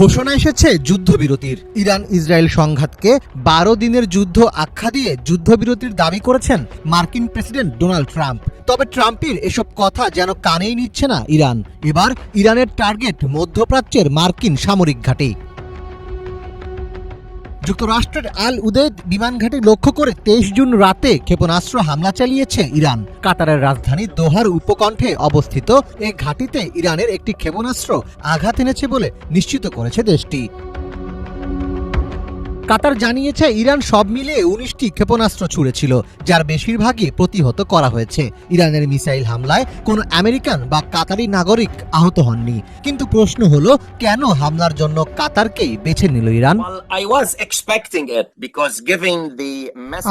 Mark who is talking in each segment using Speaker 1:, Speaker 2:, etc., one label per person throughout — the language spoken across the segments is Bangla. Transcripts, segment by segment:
Speaker 1: ঘোষণা এসেছে যুদ্ধবিরতির। ইরান ইসরায়েল সংঘাতকে 12 দিনের যুদ্ধ আখ্যা দিয়ে যুদ্ধবিরতির দাবি করেছেন মার্কিন প্রেসিডেন্ট ডোনাল্ড ট্রাম্প। তবে ট্রাম্পের এসব কথা যেন কানেই নিচ্ছে না ইরান। এবার ইরানের টার্গেট মধ্যপ্রাচ্যের মার্কিন সামরিক ঘাঁটি। যুক্তরাষ্ট্রের আল উদেদ বিমান ঘাঁটি লক্ষ্য করে 23 জুন রাতে ক্ষেপণাস্ত্র হামলা চালিয়েছে ইরান। কাতারের রাজধানী দোহার উপকণ্ঠে অবস্থিত এই ঘাঁটিতে ইরানের একটি ক্ষেপণাস্ত্র আঘাত এনেছে বলে নিশ্চিত করেছে দেশটি। কাতার জানিয়েছে ইরান সব মিলিয়ে 19টি ক্ষেপণাস্ত্র ছুড়েছিল, যার বেশিরভাগই প্রতিহত করা হয়েছে। ইরানের মিসাইল হামলায় কোনো আমেরিকান বা কাতারি নাগরিক আহত হননি। কিন্তু প্রশ্ন হলো, কেন হামলার জন্য কাতারকেই বেছে নিল ইরান?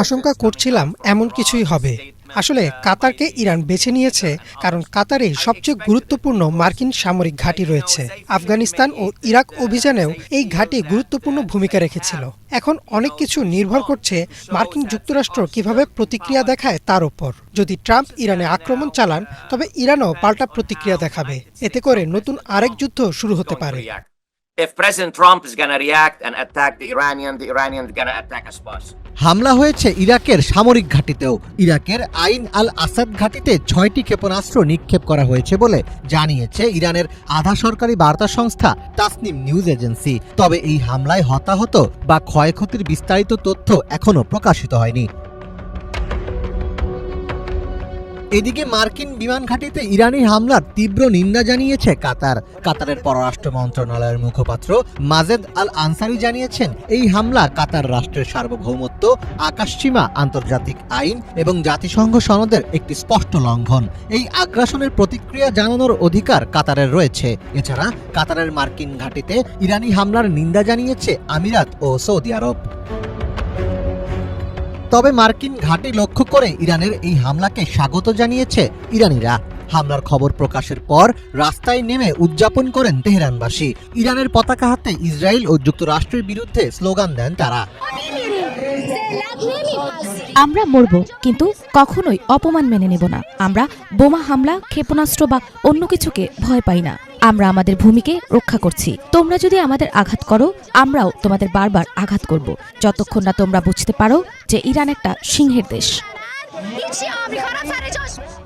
Speaker 2: আশঙ্কা করছিলাম এমন কিছুই হবে। আসলে কাতারকে ইরান বেছে নিয়েছে কারণ কাতারে সবচেয়ে গুরুত্বপূর্ণ মার্কিন সামরিক ঘাঁটি রয়েছে। আফগানিস্তান ও ইরাক অভিযানেও এই ঘাঁটি গুরুত্বপূর্ণ ভূমিকা রেখেছিল। এখন অনেক কিছু নির্ভর করছে মার্কিন যুক্তরাষ্ট্র কিভাবে প্রতিক্রিয়া দেখায় তার উপর। যদি ট্রাম্প ইরানে আক্রমণ চালান, তবে ইরানও পাল্টা প্রতিক্রিয়া দেখাবে। এতে করে নতুন আরেক যুদ্ধ শুরু হতে পারে।
Speaker 3: If President Trump is going to react and attack the Iranians going to attack us first.
Speaker 1: হামলা হয়েছে ইরাকের সামরিক ঘাঁটিতেও। ইরাকের আইন আল আসাদ ঘাঁটিতে 6টি ক্ষেপণাস্ত্র নিক্ষেপ করা হয়েছে বলে জানিয়েছে ইরানের আধা সরকারি বার্তা সংস্থা তাসনিম নিউজ এজেন্সি। তবে এই হামলায় হতাহত বা ক্ষয়ক্ষতির বিস্তারিত তথ্য এখনো প্রকাশিত হয়নি। এদিকে মার্কিন বিমান ঘাঁটিতে ইরানি হামলার তীব্র নিন্দা জানিয়েছে কাতার। কাতারের পররাষ্ট্র মন্ত্রণালয়ের মুখপাত্র মাজেদ আল আনসারি জানিয়েছেন, এই হামলা কাতার রাষ্ট্রের সার্বভৌমত্ব, আকাশসীমা, আন্তর্জাতিক আইন এবং জাতিসংঘ সনদের একটি স্পষ্ট লঙ্ঘন। এই আগ্রাসনের প্রতিক্রিয়া জানানোর অধিকার কাতারের রয়েছে। এছাড়া কাতারের মার্কিন ঘাঁটিতে ইরানি হামলার নিন্দা জানিয়েছে আমিরাত ও সৌদি আরব। তবে মার্কিন ঘাঁটি লক্ষ্য করে ইরানের এই হামলাকে স্বাগত জানিয়েছে ইরানিরা। হামলার খবর প্রকাশের পর রাস্তায় নেমে উদযাপন করেন তেহরানবাসী। ইরানের পতাকা হাতে ইসরায়েল ও যুক্তরাষ্ট্রের বিরুদ্ধে স্লোগান দেন তারা।
Speaker 4: আমরা মরব, কিন্তু কখনোই অপমান মেনে নেব না। আমরা বোমা হামলা, ক্ষেপণাস্ত্র বা অন্য কিছুকে ভয় পাই না। আমরা আমাদের ভূমিকে রক্ষা করছি। তোমরা যদি আমাদের আঘাত করো, আমরাও তোমাদের বারবার আঘাত করব, যতক্ষণ না তোমরা বুঝতে পারো যে ইরান একটা সিংহের দেশ।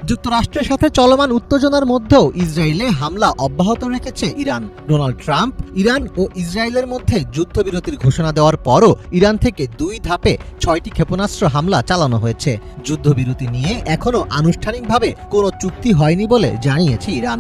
Speaker 1: যুক্তরাষ্ট্রের সাথে চলমান উত্তেজনার মধ্যেও ইসরায়েলে হামলা অব্যাহত রেখেছে ইরান। ডোনাল্ড ট্রাম্প ইরান ও ইসরায়েলের মধ্যে যুদ্ধবিরতির ঘোষণা দেওয়ার পরও ইরান থেকে 2 ধাপে 6টি ক্ষেপণাস্ত্র হামলা চালানো হয়েছে। যুদ্ধবিরতি নিয়ে এখনো আনুষ্ঠানিকভাবে কোনো চুক্তি হয়নি বলে জানিয়েছে ইরান।